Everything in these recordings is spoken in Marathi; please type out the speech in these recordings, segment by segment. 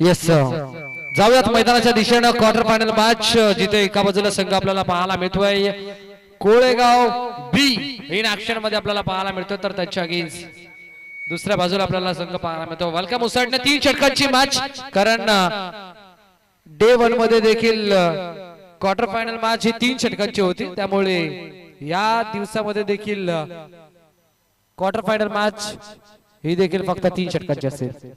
येस जाऊयात मैदानाच्या दिशेने क्वार्टर फायनल मॅच जिथे एका बाजूला संघ आपल्याला पाहायला मिळतोय कोळेगाव बी इन ऍक्शन मध्ये आपल्याला पाहायला मिळतो तर त्याच्या अगेन्स्ट दुसऱ्या बाजूला आपल्याला संघ पाहायला मिळतो वेलकम उसाडने 3 षटकांची मॅच कारण डे 1 मध्ये देखील क्वार्टर फायनल मॅच ही 3 षटकांची होती त्यामुळे या दिवसामध्ये देखील क्वार्टर फायनल मॅच ही देखील फक्त 3 षटकांची असेल.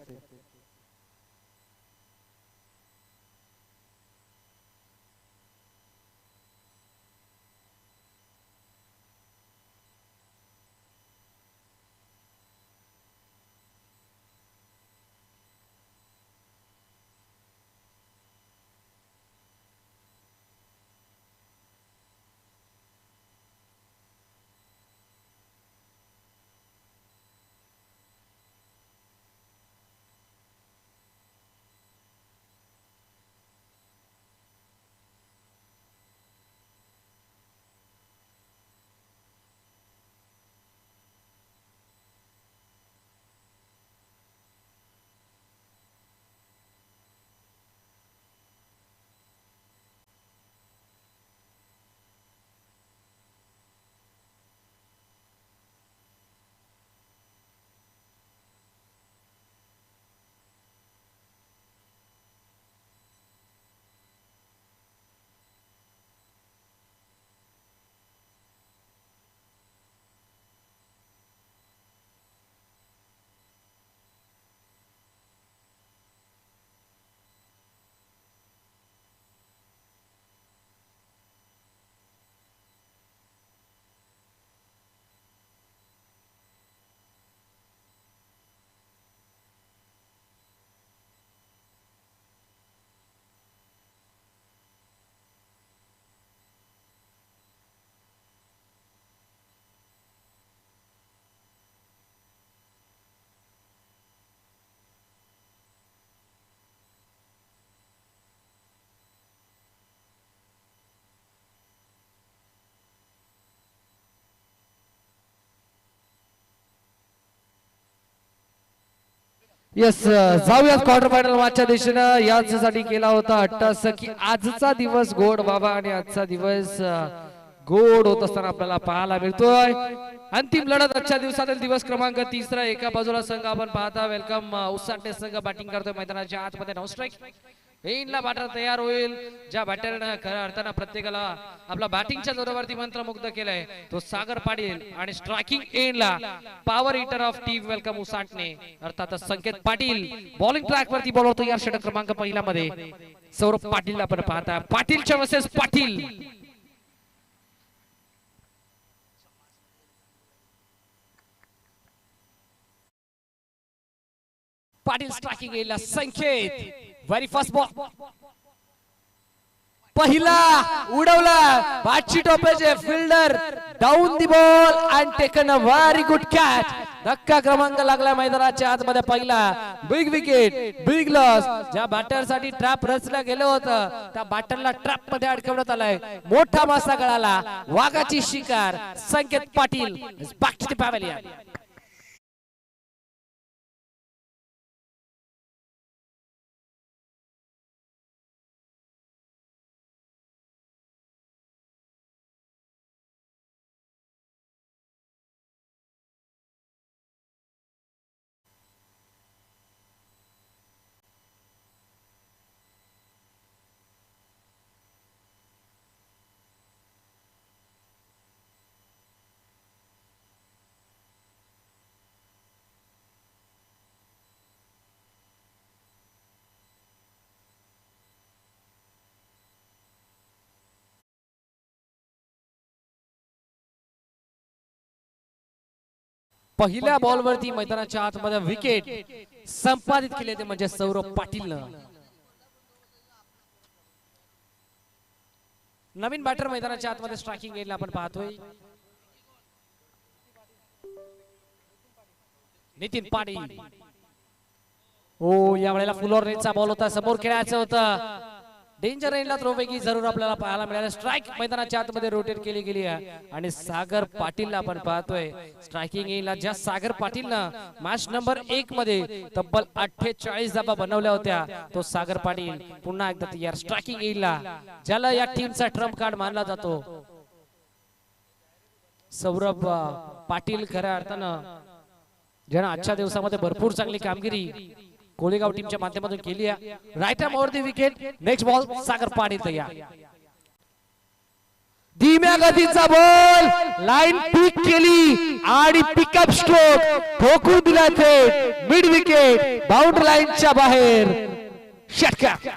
येस जाऊयात क्वार्टर फायनल मॅचच्या दिशेनं यासाठी केला होता अट्टास की आजचा दिवस गोड बाबा आणि आजचा दिवस गोड होत असताना आपल्याला पाहायला मिळतोय. अंतिम लढत आजच्या दिवसातील दिवस क्रमांक 3 एका बाजूला संघ आपण पाहता वेलकम उसाटे संघ बॅटिंग करतोय मैदानाच्या आतमध्ये नॉन स्ट्राईक एनला बॅटर तयार होईल ज्या बॅटरने खऱ्या अर्थानं प्रत्येकाला आपला बॅटिंगच्या जोरावरती मंत्रमुग्ध केलाय तो सागर पाटील आणि स्ट्रायकिंग एनला power hitter of team Welcome Usatane अर्थात संकेत पाटील बॉलिंग ट्रॅक वरती बॉल होतो या षटक क्रमांक पहिला मध्ये सौरभ पाटील आपण पाहता पाटीलच्या वर्सेस पाटील पाटील स्ट्रायकिंग एनला संकेत व्हेरी फर्स्ट बॉल पहिला उडवला बाची टोपेचे fielder down the ball and taken a very good catch धक्का क्रमांक लागला मैदानाच्या आतमध्ये पहिला बिग विकेट बिग लॉस ज्या बॅटर साठी ट्रॅप रचला गेलं होतं त्या बॅटरला ट्रॅप मध्ये अडकवण्यात आलाय मोठा मासा गळाला वाघाची शिकार Sanket Patil back to the pavilion. पहिल्या बॉलवरती मैदानाच्या आतमध्ये विकेट संपादित केले ते म्हणजे सौरभ पाटीलनं. नवीन बॅटर मैदानाच्या आतमध्ये स्ट्रायकिंग एनला आपण पाहतोय नितीन पाटील. ओ या वेळेला फुल ऑर रेनचा बॉल होता समोर खेळायचं होतं डेंजर एंडला थ्रोपैकी जरूर आपल्याला पाहायला मिळाला. स्ट्राइक मैदानाच्या आतमध्ये रोटेट केली गेली आहे आणि सागर पाटीलला आपण पाहतोय स्ट्रायकिंग एंडला. ज्या सागर पाटीलनं मॅच नंबर 1 मध्ये तब्बल 48 धावा बनवल्या होत्या, तो सागर पाटील पुन्हा एकदा तयार स्ट्रायकिंग एंडला, ज्याला या टीमचा ट्रम्प कार्ड मानला जातो. सौरभ पाटील खऱ्या अर्थानं ज्यानं आजच्या दिवसामध्ये भरपूर चांगली कामगिरी कोलेगाव टीमच्या माध्यमातून केली आहे. Right arm over the wicket. Next ball Sagar Patil तयार. धीम्या गतीचा बॉल लाईन पिक केली आणि पिकअप स्ट्रोक ठोकून दिला थेट मिड विकेट बाउंड्री लाईनच्या बाहेर. षटकार.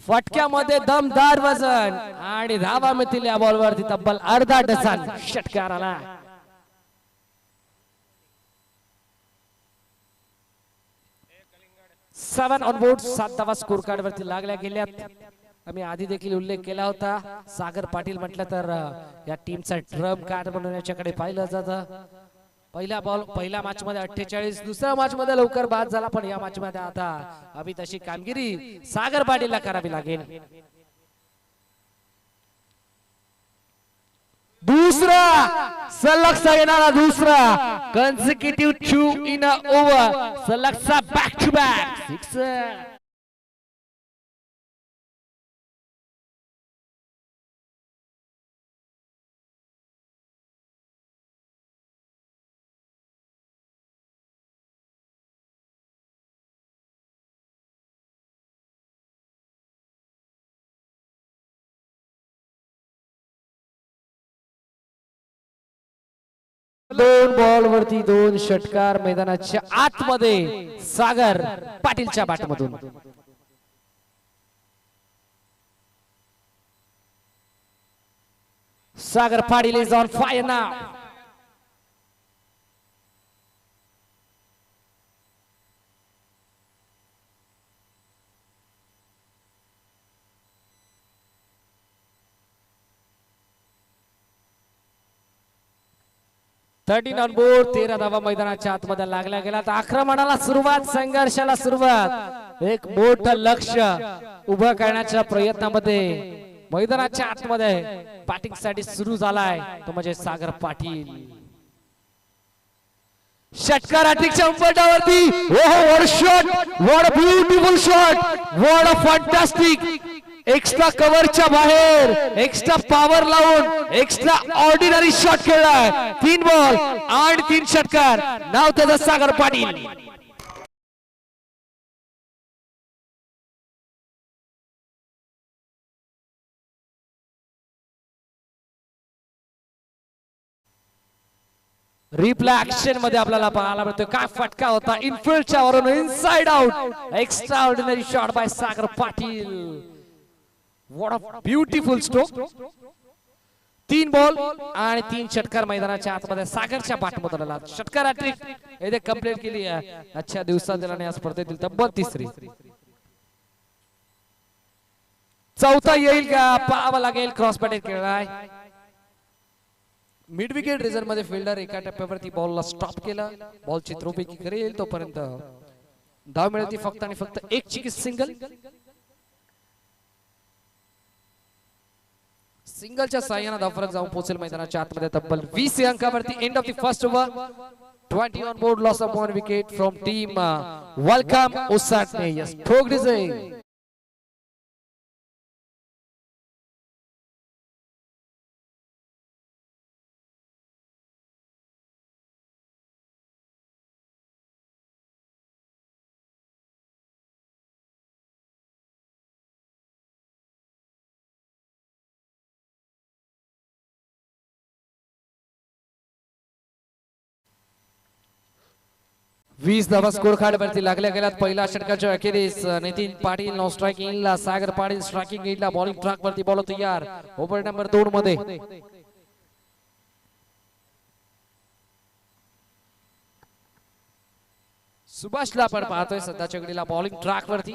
फटक्यामध्ये दमदार वजन आणि धावा मिळतील या बॉलवरती तब्बल अर्धा डझन. षटकार आला. सेवन ऑन बोर्ड. 7 धावा स्कोर कार्ड वरती लागल्या गेल्यात. आम्ही आधी देखील उल्लेख केला होता, सागर पाटील म्हटलं तर या टीमचा ड्रम कार्ड म्हणून याच्याकडे पाहिलं जातं. पहिल्या मॅच मध्ये 48, दुसऱ्या मॅच मध्ये लवकर बाद झाला, पण या मॅच मध्ये आता अभी तशी कामगिरी सागर पाटीलला करावी लागेल. दुसरा सलगचा येणारा दुसरा कन्सिक्युटिव्ह 2 इन अ ओव्हर. सलगचा बॅक टू बॅक 6. दोन बॉल वरती 2 षटकार मैदानाच्या आतमध्ये सागर पाटीलच्या बॅटमधून. Sagar Patil is on fire now. Thirteen on board. 13 धावा मैदानाच्या आतमध्ये लागल्या गेला. तर आक्रमणाला सुरुवात, संघर्षाला सुरुवात. एक मोठं लक्ष उभं करण्याच्या प्रयत्नामध्ये मैदानाच्या आतमध्ये बॅटिंग साठी सुरू झालाय, तो म्हणजे सागर पाटील. षटकार अटिकच्या उंबरठ्यावरती. ओहो, what shot, what a beautiful shot, what a fantastic. Extra कव्हरच्या बाहेर एक्स्ट्रा पॉवर लावून एक्स्ट्रा ऑर्डिनरी शॉट खेळलाय. 3 बॉल आणि 3 षटकार. नाव त्याचं सागर पाटील. रिप्ले ऍक्शन मध्ये आपल्याला पाहायला मिळतोय काय फटका होता इनफिल्डच्या वरून inside out. Extra ordinary shot bye Sagar Patil. What a beautiful stroke. 3 ball आणि 3 षटकार मैदानाच्या आतमध्ये सागरच्या बॅटमधून आला. षटकार हॅट्रिक येथे कंप्लीट केली आहे आजच्या दिवसात दिला या स्पर्धेतील तब्बल 3री. चौथा येईल का पाहावं लागेल. क्रॉस बॅटिंग खेळलाय. मिड विकेट रिझन मध्ये फिल्डर एका टप्प्यावरती बॉलला स्टॉप केला. बॉलची थ्रोपैकी करेल तोपर्यंत धाव मिळते फक्त आणि फक्त 1 ची सिंगल. सिंगलच्या साह्याने धाव फरक जाऊन पोहोचेल मैदानाच्या आतमध्ये तब्बल 20 अंकावरती. End of the first over. 20 on board. Loss of 1 wicket from team Welcome Usatane. Yes, ठोक डिझाइन. वीस धावा स्कोर कार्ड वरती लागल्या गेल्यात. पहिल्या षटकाच्या अखेरीस नितीन पाटील नो स्ट्रायकिंग ला, सागर पाटील स्ट्रायकिंग ला. बॉलिंग ट्रॅक वरती बॉल तयार ओव्हर नंबर 2 मध्ये. सुभाषला आपण पाहतोय सध्याच्या घडीला बॉलिंग ट्रॅक वरती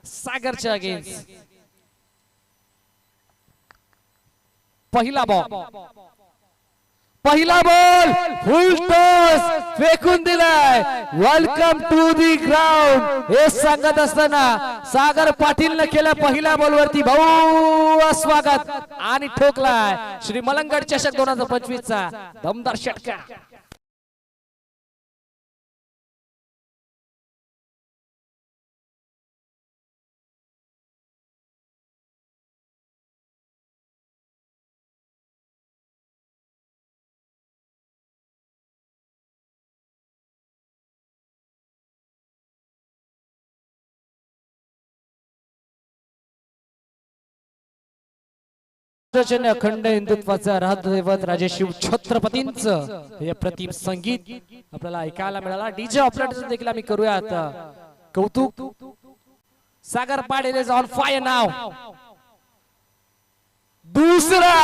सागरच्या अगेन्स्ट. पहिला बॉल पहिला बॉल फुल टॉस फेकून दिलाय. वेलकम टू दी ग्राउंड हे सांगत असताना सागर पाटील ने केलं पहिल्या बॉल वरती भाऊ स्वागत आणि ठोकलाय श्री मलंगड चषक 2025 चा दमदार षटका. अखंड हिंदुत्वाचा राजदैवत राजे शिव छत्रपतींचं हे प्रतिम संगीत आपल्याला ऐकायला मिळाला. डीजे ऑपरेटर देखील आम्ही करूयात कौतुक. सागर पाटील इज ऑन फायर नाव. दुसरा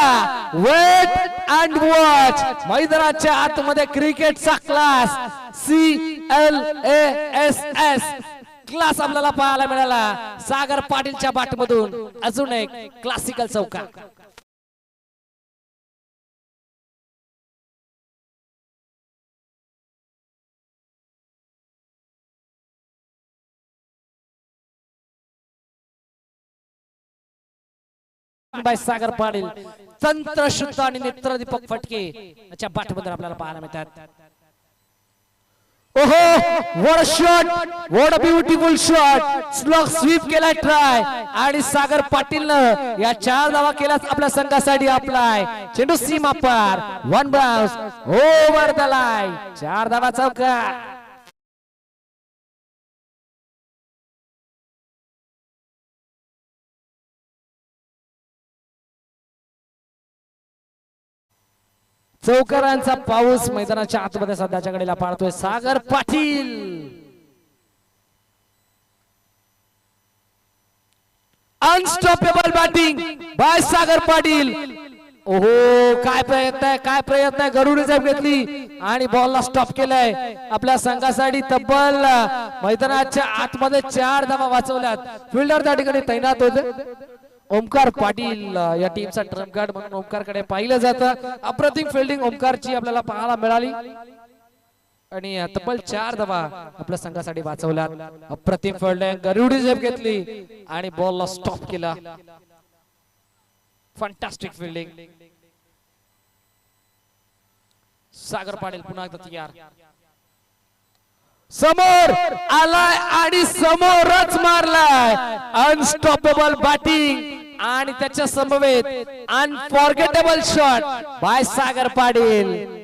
वेट अँड वॉच मैदानाच्या आतमध्ये क्रिकेटचा क्लास CLASS क्लास आपल्याला पाहायला मिळाला. सागर पाटीलच्या बॅटमधून अजून एक क्लासिकल चौका. बाय सागर पाटील तंत्रशुद्ध आणि नेत्रदीपक फटके याच्या बॅटमधून आपल्याला पाहायला मिळतात. ओहो what a shot, what a beautiful shot. Slog sweep केला ट्राय आणि सागर पाटीलनं या 4 धावा केल्यास आपल्या संघासाठी अप्लाय. चेंडू सीमा पार 1 बाउंस ओव्हर द लाईन. 4 धावा चौका. चौकारांचा पाऊस मैदानाच्या आतमध्ये सध्याच्या घडीला पाळतोय Sagar Patil. Unstoppable batting bye Sagar Patil. ओहो काय प्रयत्न आहे. गरुडी जप घेतली आणि बॉलला स्टॉप केलाय. आपल्या संघासाठी तब्बल मैदानाच्या आतमध्ये 4 धावा वाचवल्यात. फिल्डर त्या ठिकाणी तैनात होते. ओमकार पाटील या टीमचा ट्रम्प गार्ड म्हणून ओमकारकडे पाहिलं जातं. अप्रतिम फिल्डिंग ओमकारची आपल्याला पाहायला मिळाली आणि तब्बल 4 धावा आपल्या संघासाठी वाचवल्यात. अप्रतिम फिल्डिंग गरुडी झेप घेतली आणि बॉलला स्टॉप केला. Fantastic fielding. सागर पाटील पुन्हा एकदा तयार. समोर आलाय आणि समोरच मारलाय. अनस्टॉपेबल बॅटिंग आणि त्याच्या समवेत unforgettable shot bye Sagar Patil.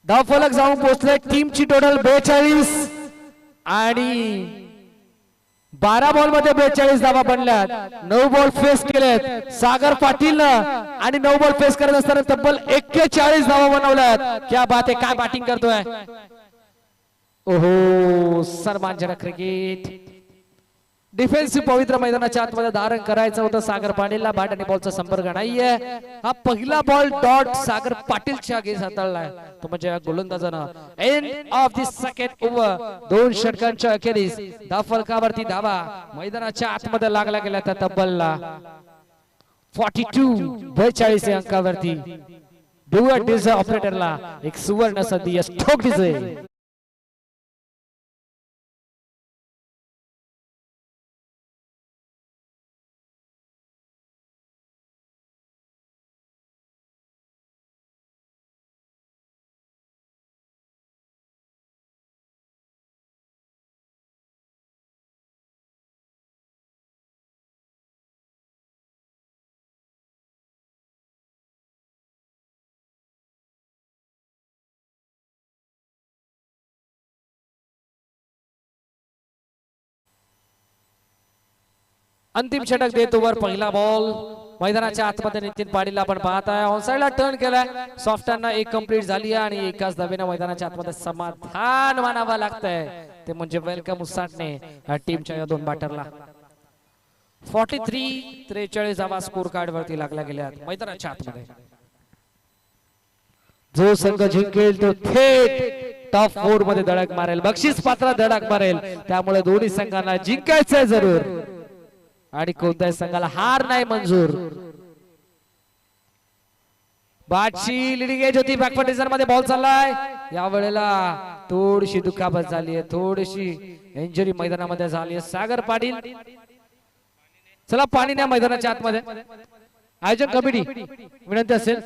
धावफलक जाऊन पोहोचले. टीमची टोटल 42 आणि 12 बॉल मध्ये 42 धावा बनल्यात. 9 बॉल फेस केलेत सागर पाटील आणि 9 बॉल फेस करत असताना तब्बल 41 धावा बनवल्यात. क्या बात आहे. काय बॅटिंग करतोय. ओहो सर्वांजनक क्रिकेट. डिफेन्सिव्ह पवित्र मैदानाच्या आतमध्ये धारण करायचं होतं सागर पाटीलला. बॅट आणि बॉलचा संपर्क नाहीये. हा पहिला बॉल डॉट सागर पाटीलच्या घेस हाताळलाय. तो म्हणजे गोलंदाजानं end of the second over 2 षटकांच्या अखेरीस धावफलकावरती धावा मैदानाच्या आतमध्ये लागला गेला. त्या तब्बलला 42 अंकावरती डुअर डीजे ऑपरेटरला एक सुवर्ण संधी. स्ट्रोक डीजे अंतिम षटक देत ओव्हर. पहिला बॉल मैदानाच्या आतमध्ये नितीन पाटील आपण पाहत आहे. ऑनसाइडला टर्न केलाय. सॉफ्टरना एक कंप्लीट झाली आणि एकाच धावेने मैदानाच्या आतमध्ये समाधान मानावं लागतंय. ते म्हणजे वेलकम उसाटणे टीमच्या या 2 बॅटरला. 43-43 धावा स्कोर कार्ड वरती लागल्या गेल्या मैदानाच्या आतमध्ये. जो संघ जिंकेल तो थेट टॉप 4 मध्ये धडक मारेल, बक्षीस पात्र धडक मारेल. त्यामुळे दोन्ही संघांना जिंकायचंय जरूर आणि कोणत्याही संघाला हार नाही मंजूर. बादशी लिडिंग एज होती, बॅकवर्ड डिझाइन मध्ये बॉल चाललाय. या वेळेला थोडीशी दुखापत झाली आहे, थोडीशी इंजुरी मैदानामध्ये झाली आहे. सागर पाटील चला पाणी न्या मैदानाच्या आतमध्ये. आयोजक कमिटी विनंती असेल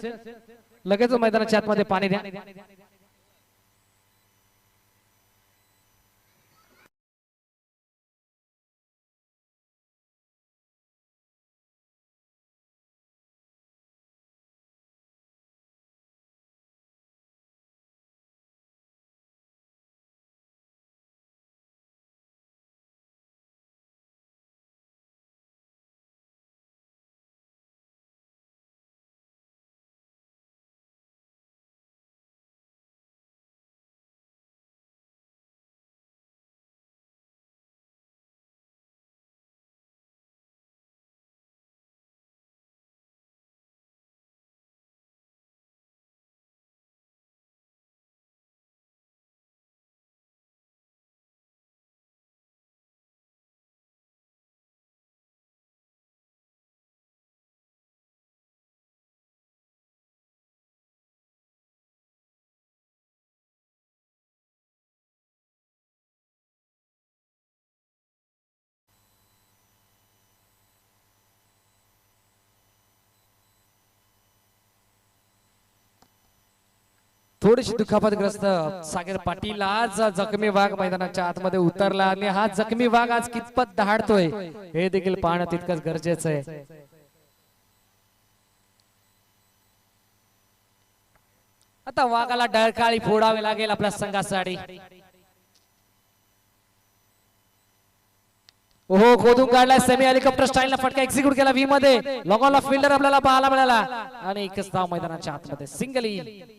लगेच मैदानाच्या आतमध्ये पाणी द्या. थोडीशी दुखापतग्रस्त सागर पाटील आज जखमी वाघ मैदानाच्या आतमध्ये उतरला आणि हा जखमी वाघ आज कितपत दहाडतोय हे देखील पाहणं तितकंच गरजेचं आहे. आता वाघाला डळकाळी फोडावी लागेल आपल्या संघासाठी. ओहो खोदून काढलाय सेमी हेलिकॉप्टर स्टाईल फटका एक्झिक्यूट केला व्ही मध्ये. लॉंग ऑन ऑफ फिल्डर आपल्याला पाहायला मिळाला आणि एकच धाव मैदानाच्या आतमध्ये सिंगल येईल.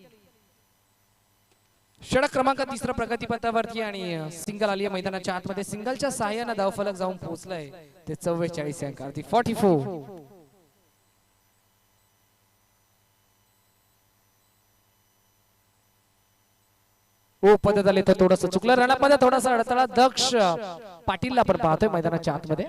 षटक क्रमांक 3 प्रगतीपथावरती आणि सिंगल आली आहे मैदानाच्या आतमध्ये. सिंगलच्या सहाय्याने धावफलक जाऊन पोहोचलाय ते 44 अंकावरती 44. ओ पद्धत आली तर थोडस चुकलं रणामध्ये, थोडासा अडथळा दक्ष पाटीलला पण पाहतोय मैदानाच्या आतमध्ये.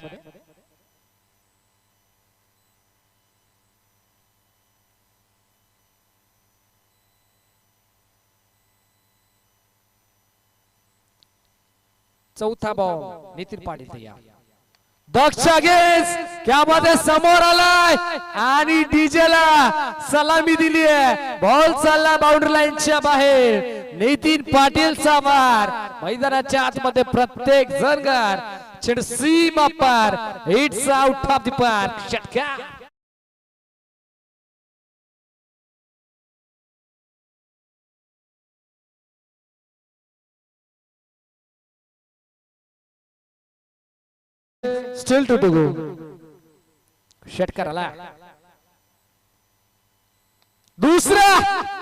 चौथा बॉल नितीन पाटील तयार. दक्ष गेस क्या बात आहे, समोर आलाय आणि डीजेला सलामी दिली आहे. बॉल चालला बाउंड्री लाईनच्या बाहेर. नितीन पाटीलचा मार मैदानाच्या आतमध्ये प्रत्येक जणगार चेंड सीमा पार. It's out of the park. षटकार स्टिल टू गो. षटकार आला दूसरा.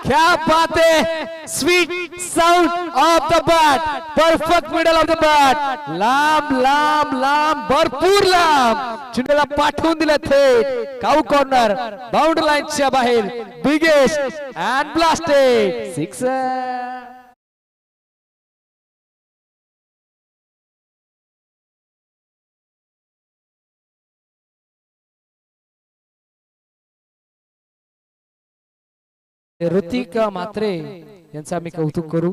क्या बात है, sweet sound of the bat, perfect middle of the bat. लांब लांब लांब भरपूर लांब चेंडूला पाठवून दिलं थेट काऊ कॉर्नर बाउंड्री लाईनच्या बाहेर. Biggest and blasted sixer. Hrithik Mhatre यांचं आम्ही कौतुक करू.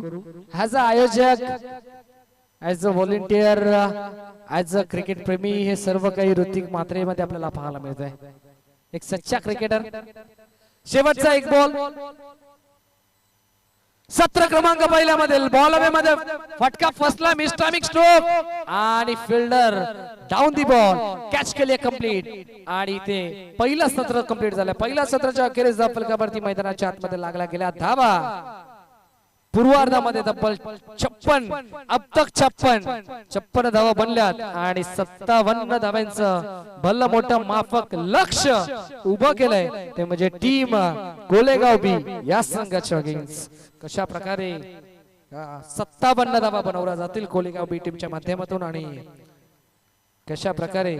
ऍज अ आयोजक, as a volunteer, as a cricket प्रेमी हे सर्व काही ऋतिक म्हात्रे मध्ये आपल्याला पाहायला मिळत आहे. एक सच्चा क्रिकेटर. शेवटचा एक बॉल 17 क्रमांक पहिल्यामध्ये बॉलवे मध्ये फटका फसला. मिस्टामिक स्ट्रोक आणि fielder down the ball catch केली कंप्लीट आणि ते पहिलं सत्र कंप्लीट झालं. पहिल्या सत्राच्या अखेरीस फलकावरती मैदानाच्या आतमध्ये लागला गेल्या धावा पूर्वार्धामध्ये तब्बल 56 अब तक 56 धावा बनल्यात आणि 57 धावांचं भलं मोठं माफक लक्ष उभं केलंय ते म्हणजे टीम कोलेगाव बी या संघाच्या अगेन्स्ट. कशा प्रकारे 57 धावा बनवल्या जातील कोलेगाव बी टीमच्या माध्यमातून आणि कशा प्रकारे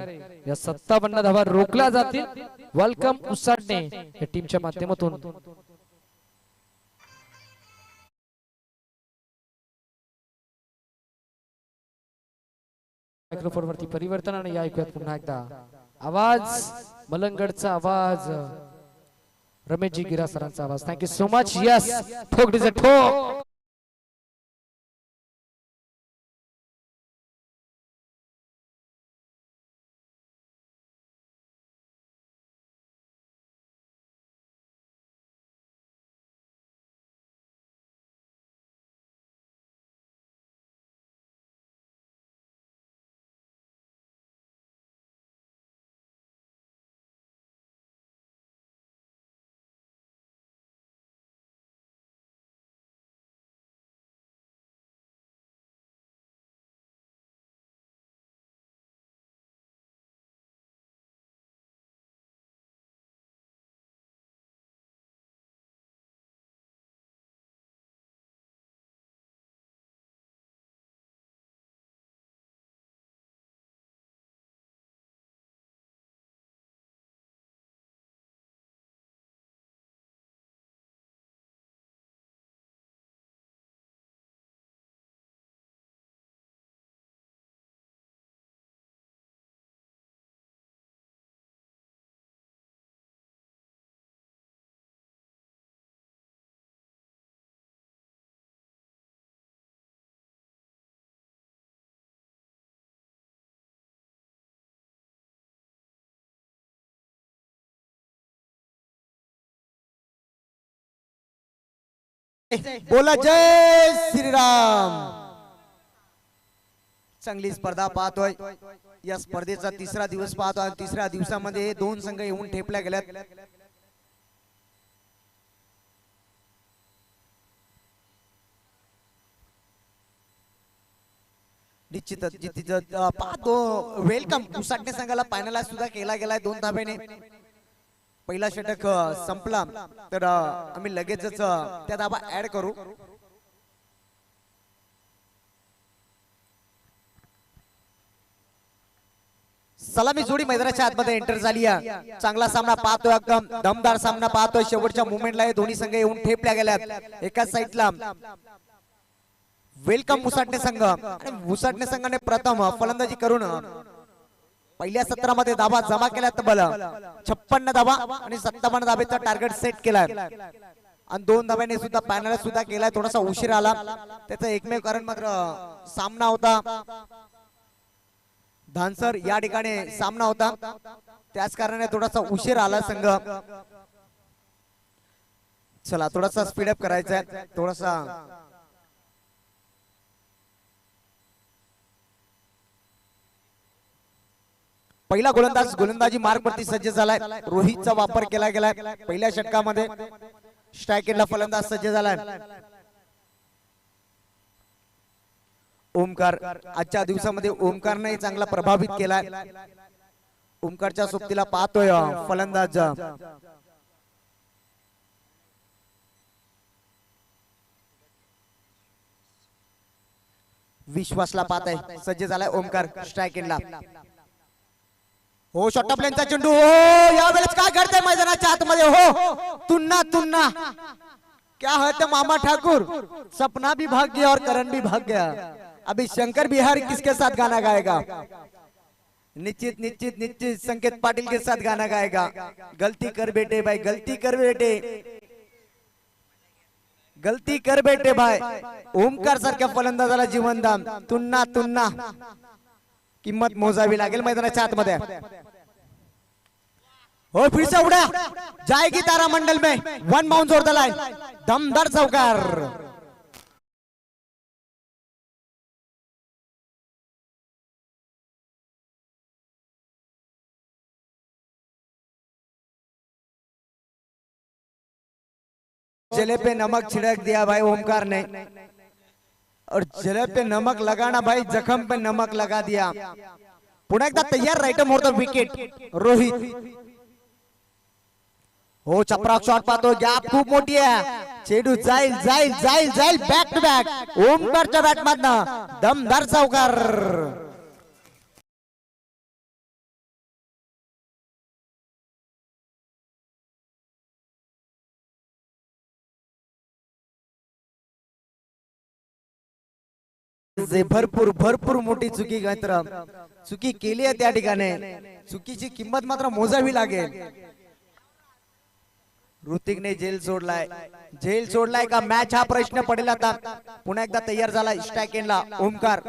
या 57 धावा रोखल्या जातील वेलकम उसाडणे या टीमच्या माध्यमातून. मायक्रोफोन वरती परिवर्तन आणि या ऐकूयात पुन्हा एकदा आवाज मलंगडचा आवाज रमेशजी गिरा सरांचा आवाज. Thank you so much. यस ठोक डिझे ठोक. बोला जय श्रीराम. चांगली स्पर्धा पाहतोय. या स्पर्धेचा तिसरा दिवस पाहतोय. तिसऱ्या दिवसामध्ये 2 संघ येऊन ठेपल्या गेल्यात. निश्चितच पाहतो वेलकम उसाटणे संघाला फायनल सुद्धा केला गेलाय 2 धाब्याने. पहिला षटक संपला तर आम्ही लगेचच त्या धाबा ऍड करू. सलामी जोडी मैदानाच्या आतमध्ये एंटर झाली आहे. चांगला सामना पाहतोय. एकदम दमदार सामना पाहतोय. शेवटच्या मुवमेंटला दोन्ही संघ येऊन ठेपल्या गेल्यात. एकाच साईडला वेलकम उसाटणे संघ आणि उसाटणे संघाने प्रथम फलंदाजी करून पहिल्या सत्रामध्ये धाबा जमा केल्या. तब्बल 56 धाबा आणि 57 धाब्याचा टार्गेट सेट केलाय आणि 2 धाब्याने सुद्धा पॅनल सुद्धा केलाय. थोडासा उशीर आला. त्याचं एकमेव कारण मात्र सामना होता धानसर या ठिकाणी सामना होता. त्याच कारणाने थोडासा उशीर आला संघ. चला थोडासा स्पीडअप करायचा आहे. थोडासा पहिला गोलंदाज गोलंदाजी मार्ग वरती सज्ज झालाय. रोहितचा वापर केला गेलाय. पहिल्या षटकामध्ये स्ट्रायकेटला फलंदाज सज्ज झालाय ओमकार. आजच्या दिवसामध्ये ओमकारने चांगला प्रभावित केलाय. ओमकारच्या सोबतीला पाहतोय फलंदाज विश्वासला पाहत आहे. सज्ज झालाय ओमकार स्ट्रायकेटला. हो शॉर्ट प्लेनचा चेंडू. हो यावेळेस काय घडतंय मैदानाच्या आतमध्ये. हो तुन्ना तुन्ना क्या है मामा ठाकुर. सपना भी भाग गया और करण भी भाग गया. अभी शंकर बिहारी किसके साथ गाना गाएगा. निश्चित निश्चित निश्चित संकेत पाटिल के साथ गाना गाएगा. गलती कर बेटे भाई गलती कर बेटे गलती कर बेटे भाई. ओमकार सारख्या फलंदाजाला जीवनदान. तुन्ना तुन्ना किंमत मोजावी लागेल मैदानाच्या आतमध्ये. हो फिर से उड़ा जाएगी तारा मंडल में. 1 बाउंस और दलाय दमदार चौकार. जले पे नमक छिड़क दिया भाई ओमकार ने और जले पे नमक लगाना भाई जख्म पे नमक लगा दिया. पुन्हा एकदा तयार राईट मोर विकेट रोहित. हो चपराक शॉट पाहतो. गॅप खूप मोठी आहे. चेंडू जाईल जाईल जाईल जाईल बॅक टू बॅक. ओमकारच्या बॅट मधनं दमदार चौकार. जे भरपूर भरपूर मोठी चुकी मित्र चुकी केली आहे त्या ठिकाणी चुकीची किंमत मात्र मोजावी लागेल. ऋतिकने जेल सोडलाय का मॅच हा प्रश्न पडेल आता. पुन्हा एकदा तयार झाला स्ट्रायकेनला ओमकार.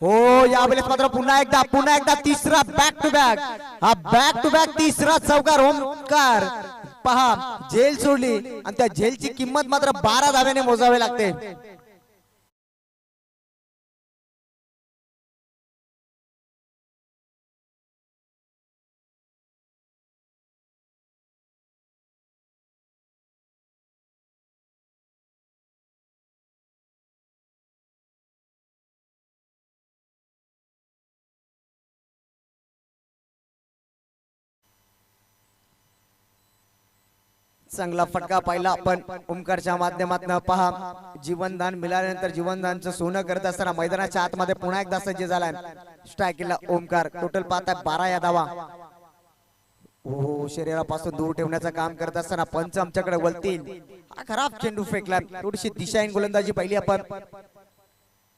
हो यावेळेस मात्र पुन्हा एकदा तिसरा बॅक टू बॅक हा बॅक टू बॅक तिसरा चौकार ओमकार. पहा जेल सोडली आणि त्या जेलची किंमत मात्र 12 धाव्याने मोजावी लागते. चांगला फटका पाहिला आपण ओमकारच्या माध्यमातून. पहा जीवनदान मिळाल्यानंतर जीवनदानचं सोनं करत असताना मैदानाच्या आतमध्ये पुन्हा एकदा सज्ज झालाय स्ट्रायकिंगला ओमकार. टोटल पाहताय 12 या धावा. हो शरीरापासून दूर ठेवण्याचं काम करत असताना पंच आमच्याकडे वळतील. हा खराब चेंडू फेकला. थोडीशी दिशाहीन गोलंदाजी पाहिली आपण.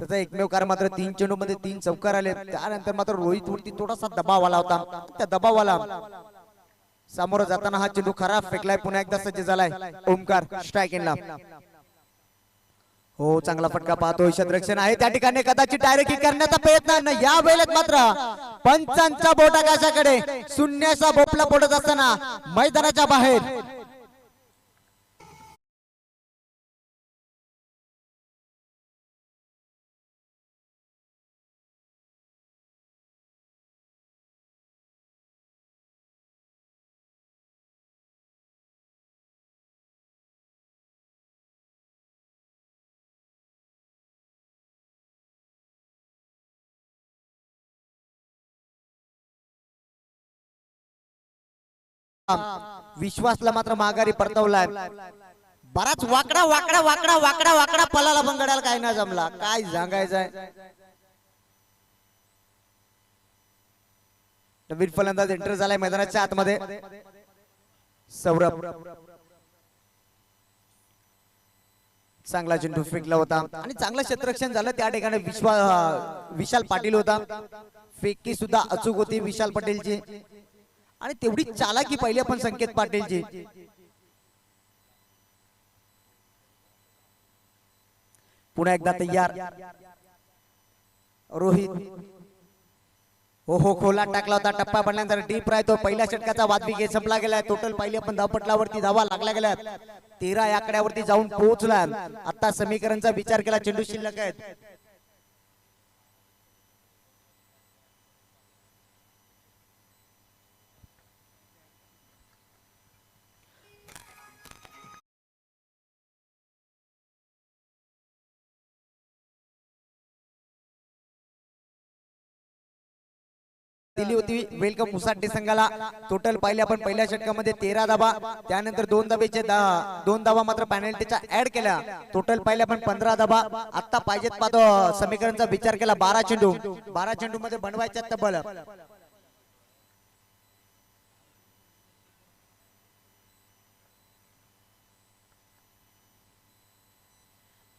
त्याचा एकमेव कार मात्र 3 चेंडू मध्ये 3 चौकार आले. त्यानंतर मात्र रोहित वरती थोडासा दबाव आला होता. त्या दबावाला समोर जाताना हा चेंडू खराब फेकलाय. पुन्हा एकदा सज्ज झालाय ओमकार स्ट्रायकिंगला. हो चांगला फटका पाहतोय. क्षेत्ररक्षण आहे त्या ठिकाणी. कदाचित डायरेक्ट करण्याचा प्रयत्न या वेळेत मात्र पंचांचा बोटाकाशाकडे शून्याचा भोपळा पडत असताना मैदानाच्या बाहेर. विश्वासला मात्र माघारी परतवलाय. बराच वाकडा वाकडा वाकडा वाकडा वाकडा पलाला बंगडाला काय ना जमला. काय सांगायचंय. नवीन फलंदाज एंटर झालाय मैदानाच्या आतमध्ये सौरभ. चांगला चेंडू फेकला होता आणि चांगलं क्षेत्ररक्षण झालं त्या ठिकाणी. विशाल पाटील होता. फेकी सुद्धा अचूक होती विशाल पाटीलची आणि तेवढी चालाकी पाहिली आपण संकेत पाटीलची. पुन्हा एकदा तयार रोहित. हो खोला टाकला होता. टप्पा पडल्यानंतर डीप राहतो. पहिल्या षटकाचा वादविकेट संपला गेलाय. टोटल पाहिली आपण धावपटलावरती धावा लागल्या गेल्या 13 या आकड्यावरती जाऊन पोहोचला. आता समीकरणचा विचार केला. चेंडू शिल्लक आहेत. दिली होती वेलकम मुसाटे संघाला. टोटल पाहिले आपण पहिल्या षटकामध्ये 13 धावा. त्यानंतर 2 धावेचे 2 धावा मात्र पेनल्टीच्या ऍड केल्या. टोटल पाहिले आपण 15 धावा. आता पाहिजेत पाहतो समीकरणचा विचार केला. 12 चेंडू मध्ये बनवायच्या तब्बल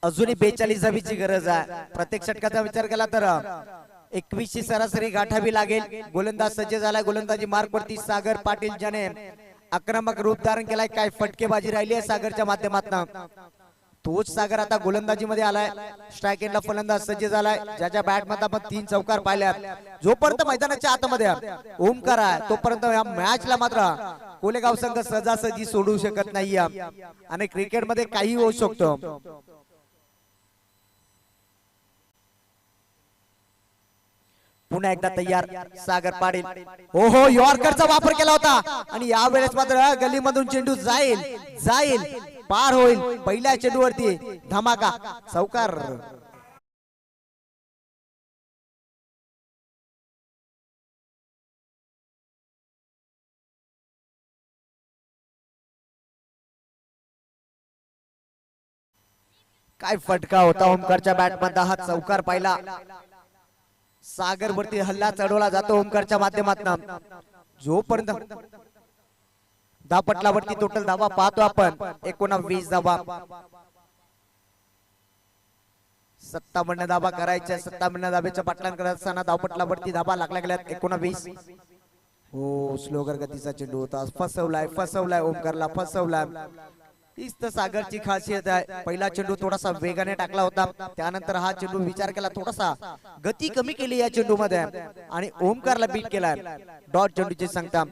अजूनही 42 धावीची गरज आहे. प्रत्येक षटकाचा विचार केला तर 21 ची सरासरी गाठावी लागेल. गोलंदाज सज्ज झालाय. गोलंदाजी मार्क वरती सागर पाटील ज्याने आक्रमक रूप धारण केलाय. काय फटकेबाजी राहिली आहे सागरच्या माध्यमातून. तोच सागर आता गोलंदाजी मध्ये आलाय. स्ट्राइक एंडला फलंदाज सज्ज झालाय. ज्याच्या बॅट मध्ये आपण 3 चौकार पाहिल्या. जोपर्यंत मैदानाच्या आतमध्ये ओमकार आहे तोपर्यंत या मॅचला मात्र कोलेगाव संघ सहजासहजी सोडू शकत नाही. आणि क्रिकेट मध्ये काही होऊ शकतो. पुन्हा एकदा तयार सागर पाटील. हो यॉर्करचा वापर केला होता आणि यावेळेस मात्र गलीमधून चेंडू जाईल पार होईल. पहिल्या चेंडूवरती धमाका चौकार. काय फटका होता ओमकारच्या बॅट मध्ये. हा चौकार पाहिला. सागर वरती हल्ला चढवला जातो ओमकारच्या माध्यमातून. जोपर्यंत धावपटलावरती टोटल धावा पाहतो आपण 19 धावा. 57 धाबा करायच्या. 57 धाब्याच्या पाटलांना करत असताना धावपटलावरती धाबा लागल्या गेल्यात 19. हो स्लोगर गतीचा चेंडू होता. फसवलाय ओमकारला फसवलाय. हीच तर सागरची खासियत आहे. पहिला चेंडू थोडासा वेगाने टाकला होता, त्यानंतर हा चेंडू विचार केला, थोडासा गती कमी केली या चेंडू मध्ये आणि ओमकारला बीट केलाय. डॉट चेंडूची संख्या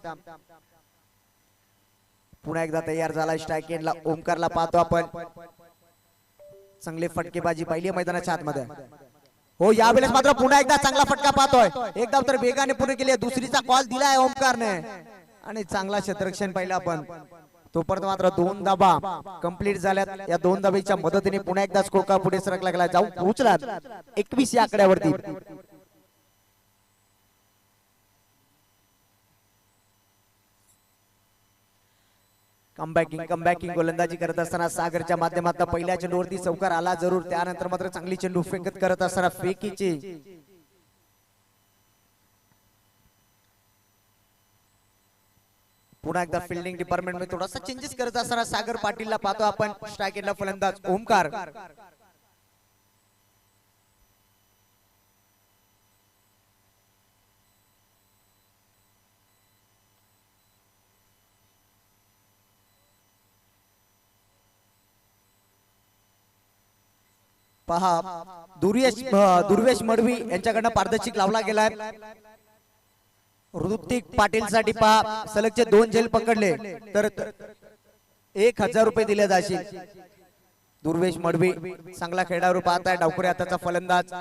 पुन्हा एकदा तयार झाला. स्ट्राइक एंडला ओमकारला पाहतो आपण. चांगली फटकेबाजी पाहिली मैदानाच्या आतमध्ये. हो यावेळेस मात्र पुन्हा एकदा चांगला फटका पाहतोय. एकदा तर वेगाने पूर्ण केली. दुसरीचा कॉल दिलाय ओमकारने आणि चांगला क्षेत्ररक्षण पाहिलं आपण. तोपर्यंत मात्र 2 धाबा कंप्लीट झाल्यात. या 2 धाब्याच्या मदतीने पुन्हा एकदा स्कोर का पुढे सरकला गेला. जाऊन पोहोचला 21 या आकड्यावरती. कमबॅकिंग गोलंदाजी करत असताना सागरच्या माध्यमातून पहिल्या चेंडूवरती चौकार आला जरूर. त्यानंतर मात्र चांगली चेंडू फेकत करत असताना फेकीची पुन्हा एकदा फिल्डिंग डिपार्टमेंट मध्ये थोडासा चेंजेस करत असताना सागर पाटीलला पाहतो आपण. स्ट्राइक एंडला फलंदाज ओमकार. पहा दुर्वेश मडवी यांच्याकडनं पारदर्शक लावला गेलाय. ऋतिक पाटील साठी पहा सलगचे 2 झेल पकडले तर 1000 रुपये दिले जातील. दुर्वेश मडवी चांगला खेळाडू पाहताय. डावखुरी हाताचा फलंदाज.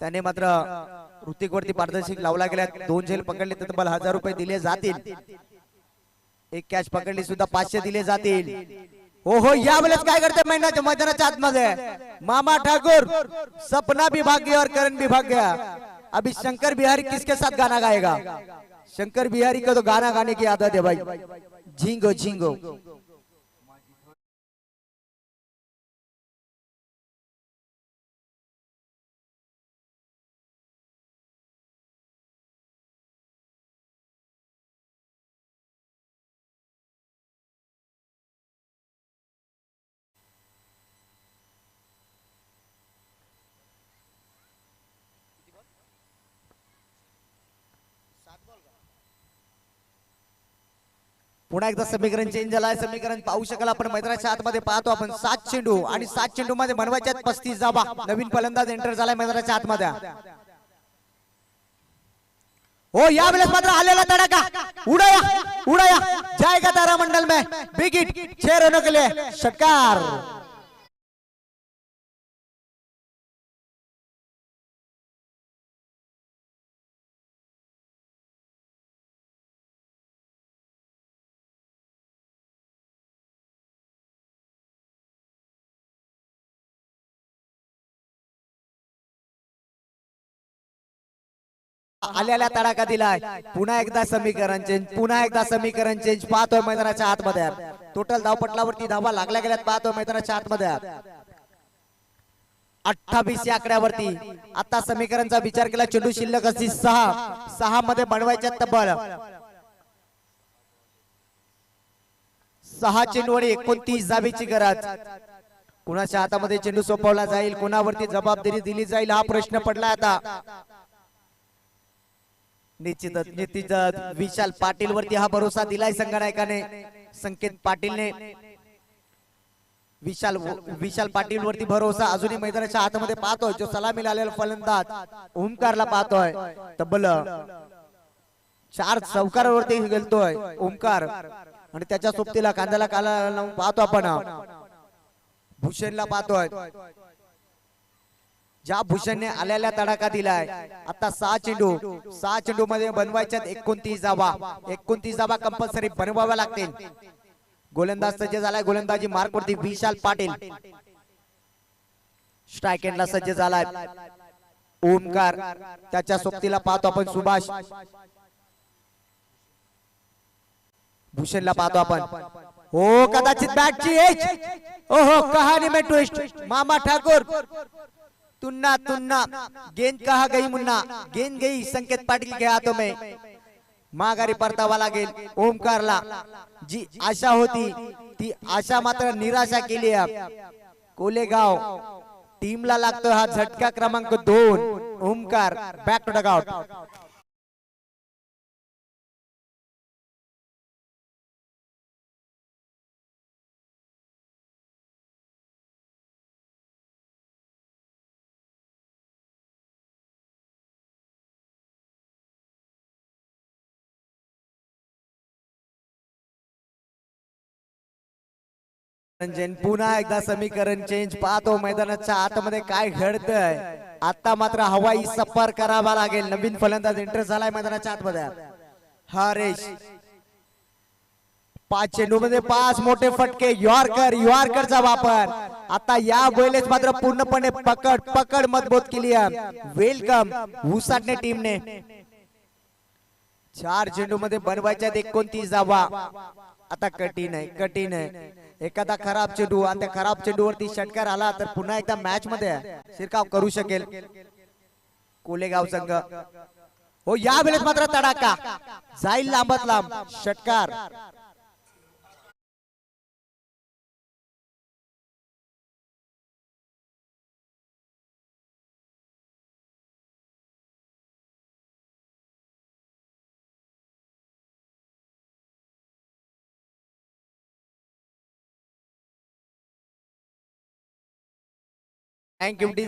त्याने मात्र ऋतिक वरती पारदर्शक लावला गेला. 2 झेल पकडले तर तब्बल 1000 रुपये दिले जातील. एक कॅच पकडली सुद्धा 500 दिले जातील. हो यावेळेस काय करते मैदानाच्या आतमध्ये मामा ठाकुर. सपना भी भाग्य और करण भी भाग्य. अभी शंकर बिहारी किसके साथ गाना गाएगा? शंकर बिहारी का तो गाना गाने की आदत है भाई. झिंगो झिंगो. पुन्हा एकदा समीकरण चेंज झालाय. समीकरण पाहू शकाल आपण मैदानाच्या आतमध्ये पाहतो आपण. 7 चेंडू आणि 7 चेंडू मध्ये बनवायच्यात 35 धाबा. नवीन फलंदाज एंटर झालाय मैदानाच्या आतमध्ये. हो यावेळेस मात्र आलेला तडाखा. उडाया जाएगा तारामंडल में. बिग हिट 6 रनों के लिए षटकार. आलेला तडाखा दिलाय. पुन्हा एकदा समीकरण चेंज पाहतोय मैदानाच्या आतमध्ये. टोटल धावपटलावरती धावा लागल्या गेल्यात पाहतोय मैदानाच्या आतमध्ये. 28 या आकड्यावरती. आता समीकरणचा विचार केला. चेंडू शिल्लक असती 6 मध्ये बनवायच्या तब्बल 6 चेंडूवर 29 धाबेची गरज. कुणाच्या हातामध्ये चेंडू सोपवला जाईल, कोणावरती जबाबदारी दिली जाईल हा प्रश्न पडला आता. निश्चितच विशाल पाटील वरती हा भरोसा दिलाय संघनायकाने. संकेत पाटीलने विशाल पाटील वरती भरोसा अजूनही मैदानाच्या आतमध्ये पाहतोय. जो सलामीला आलेला फलंदाज ओमकारला पाहतोय. तब्बल 4 चौकारावरती गेलतोय ओमकार आणि त्याच्या सोबतीला कांद्याला काला लावून पाहतो आपण. भूषणला पाहतोय. ज्या भूषणने आलेला तडाखा दिलाय. आता 6 चेंडू मध्ये बनवायच्यात 29 धावा. 29 धावा कंपल्सरी बनवाव्या लागतील. गोलंदाज सज्ज झालाय. गोलंदाजी मार्क वरती विशाल पाटील. स्ट्राइक एंडला सज्ज झालाय ओमकार. त्याच्या सोबतीला पाहतो आपण सुभाष. भूषणला पाहतो आपण. हो कदाचित बॅटची एज. ओहो कहानी में ट्विस्ट. मामा ठाकुर तुन्ना गेंद कहा गई मुन्ना. गेंद गई संकेत पाटील के हाथों में. माघारी परतावा लागेल ओमकारला. जी आशा होती ती आशा मात्र निराशा केली. कोलेगाव टीमला लागतो हा झटका क्रमांक 2. Omkar back to dugout. पुन्हा एकदा समीकरण चेंज पाहतो मैदानाच्या आतमध्ये काय घडतंय. आता मात्र हवाई सफर करावा लागेल. नवीन फलंदाज एंटर झालाय मैदानाच्या आतमध्ये. हरेश 5 चेंडूमध्ये 5 मोठे फटके. यॉर्करचा वापर. आता या वेळेस मात्र पूर्णपणे पकड मजबूत केली आहे. वेलकम उसाटणे टीमने. 4 चेंडूमध्ये बनवायच्या 29 धावा. आता कठीण आहे. एखादा खराब चेंडू आणि त्या खराब चेंडूवरती षटकार आला तर पुन्हा एकदा मॅच मध्ये शिरकाव करू शकेल कोलेगाव संघ. हो या वेळेस मात्र तडाखा जाईल लांबत लांब. षटकार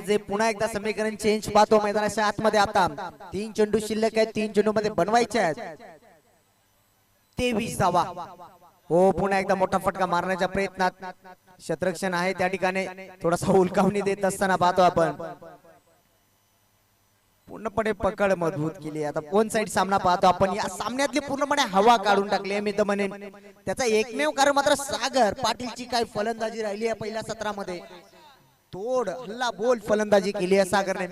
जे पुन्हा एकदा समीकरण चेंज पाहतो मैदानाच्या आतमध्ये. आता 3 चेंडू शिल्लक आहेत. 3 चेंडू मध्ये बनवायचे आहेत 23 धावा. हो पुन्हा एकदा मोठा फटका मारण्याच्या प्रयत्नात क्षेत्ररक्षण आहे त्या ठिकाणी थोडासा उलकावणी देत असताना पाहतो आपण. पूर्णपणे पकड मजबूत केली. आता वन साइड सामना पाहतो आपण. या सामन्यातली पूर्णपणे हवा काढून टाकली मी तर म्हणेन. त्याचा एकमेव कारण मात्र सागर पाटीलची काय फलंदाजी राहिली आहे पहिल्या सत्रामध्ये. तोड हल्ला बोल फलंदाजी केली आहे सागरने.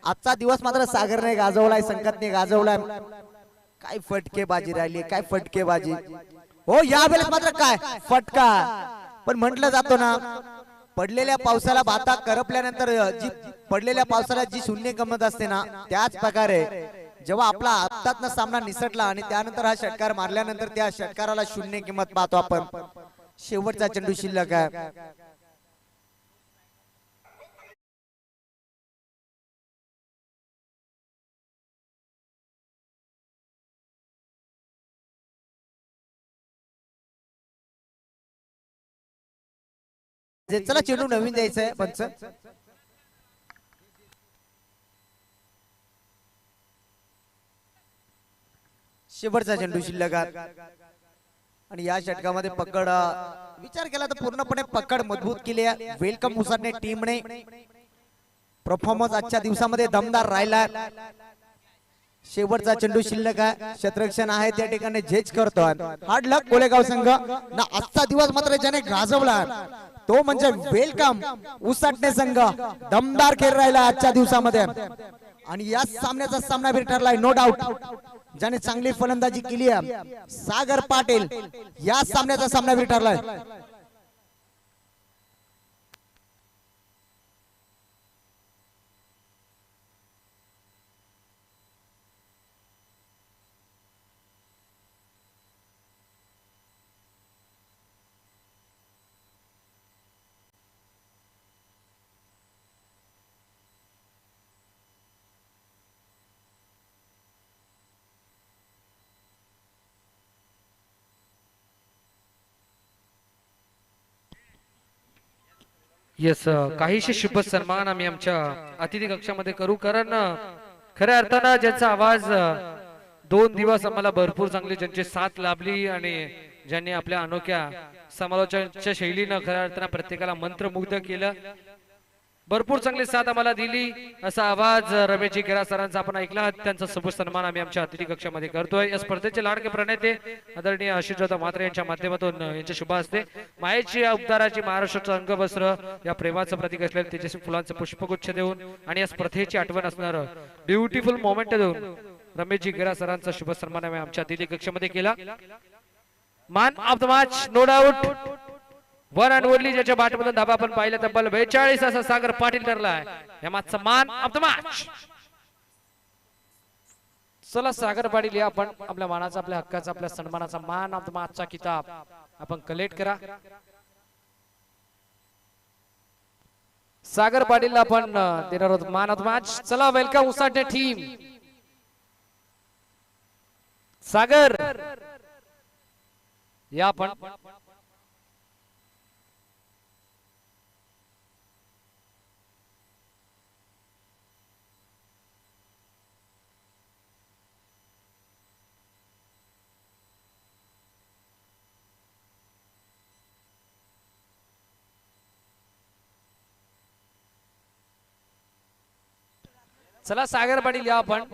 आजचा दिवस मात्र सागरने गाजवलाय. संकटने गाजवलाय. काय फटकेबाजी राहिली. काय फटकेबाजी. हो यावेळेस मात्र काय फटका. पण म्हटलं जातो ना पडलेल्या पावसाला भाता करपल्यानंतर जी पडलेल्या पावसाला जी शून्य गंमत असते ना त्याच प्रकारे जेव्हा आपला आत्ताच सामना निसटला आणि त्यानंतर हा षटकार मारल्यानंतर त्या षटकाराला शून्य किंमत पाहतो आपण. शेवटचा चेंडू शिल्लक आहे. चला चेंडू नवीन द्यायचंय पंच. शेवटचा चेंडू शिल्लक आणि या षटकामध्ये पकड विचार केला तर पूर्णपणे पकड मजबूत केली आहे. वेलकम उसाटणे टीमने. परफॉर्मन्स आजच्या दिवसामध्ये दमदार राहिला. शेवटचा चेंडू शिल्लक आहे. क्षेत्ररक्षण आहे त्या ठिकाणी झेज करतो. हार्ड लक कोलेगाव संघ ना. आजचा दिवस मात्र ज्याने गाजवला तो म्हणजे वेलकम उसाटणे संघ. दमदार खेळ राहिला आजच्या दिवसामध्ये आणि या सामन्याचा सामनावीर ठरलाय नो डाऊट. ज्याने चांगली फलंदाजी केली आहे सागर पाटील या सामन्याचा सामनावीर ठरलाय. येस काहीशी शुभ सन्मान आम्ही आमच्या अतिथी कक्षामध्ये करू. कारण खऱ्या अर्थानं ज्यांचा आवाज 2 दिवस आम्हाला भरपूर चांगली ज्यांची साथ लाभली आणि ज्यांनी आपल्या अनोख्या समालोचनाच्या शैलीनं खऱ्या अर्थानं प्रत्येकाला मंत्रमुग्ध केलं. भरपूर चांगली साथ आम्हाला दिली. असा आवाज रमेशजी गेरा सरांचा आपण ऐकला. त्यांचा शुभ सन्मान आम्ही आमच्या अतिथी कक्षामध्ये करतोय. या स्पर्धेचे लाडके प्रणेते आदरणीय आशिषदादा म्हात्रे यांच्या माध्यमातून यांच्या शुभ हस्ते मायेची अवताराची महाराष्ट्राचं अंगवस्त्र या प्रेमाचं प्रतीक असलेलं तेजस्वी फुलांचं पुष्पगुच्छ देऊन आणि या स्पर्धेची आठवण असणार ब्युटिफुल मोमेंट देऊन रमेशजी गेरा सरांचा शुभ सन्मान आम्ही आमच्या अतिथी कक्षामध्ये केला. Man of the match no doubt one and only ज्याच्या बाटमधून धाबा आपण पाहिलं तब्बल 42 असा सागर पाटील ठरलाय या मॅचचा मॅन ऑफ द मॅच. चला सागर पाटील या आपण आपल्या मानाचा आपल्या हक्काचा आपल्या सन्मानाचा मॅन ऑफ द मॅचचा किताब आपण कलेक्ट करा. सागर पाटीलला आपण देणार आहोत मॅन ऑफ द मॅच. चला वेलकम उसाटे टीम. सागर या आपण. चला सागर पाटील या आपण.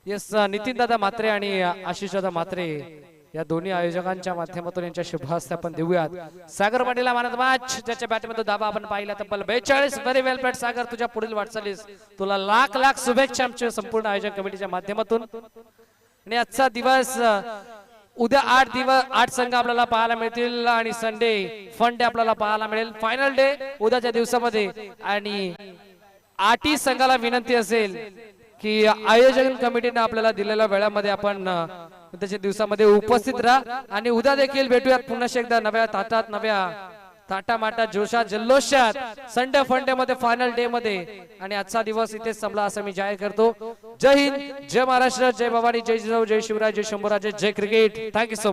येस नितीन दादा म्हात्रे आणि आशिष दादा म्हात्रे या दोन्ही आयोजकांच्या माध्यमातून यांच्या शुभ हस्ते आपण देऊयात. सागर पाटीलला मॅन ऑफ द मॅच. ज्याच्या बॅटमध्ये दाबा आपण पाहिला तब्बल 42. व्हेरी वेल प्लेड सागर. तुझ्या पुढील वाटचालीस तुला लाख लाख शुभेच्छा आमच्या संपूर्ण आयोजक कमिटीच्या माध्यमातून. आणि आजचा दिवस उद्या 8 संघ आपल्याला पाहायला मिळतील आणि संडे फन डे आपल्याला पाहायला मिळेल. फायनल डे उद्याच्या दिवसामध्ये. आणि 8 संघाला विनंती असेल की आयोजन कमिटीने आपल्याला दिलेल्या वेळामध्ये आपण त्याच्या दिवसामध्ये उपस्थित राहा. आणि उद्या देखील भेटूयात पुन्हा एकदा नव्या ताटात, नव्या थाटामाटात, जोशात, जल्लोषात, संडे फंडे मध्ये, फायनल डे मध्ये. आणि आजचा दिवस इथेच संपला असं मी जाहीर करतो. जय हिंद, जय महाराष्ट्र, जय भवानी, जय जिजाऊ, जय शिवराय, जय शंभूराजे, जय क्रिकेट. Thank you so much.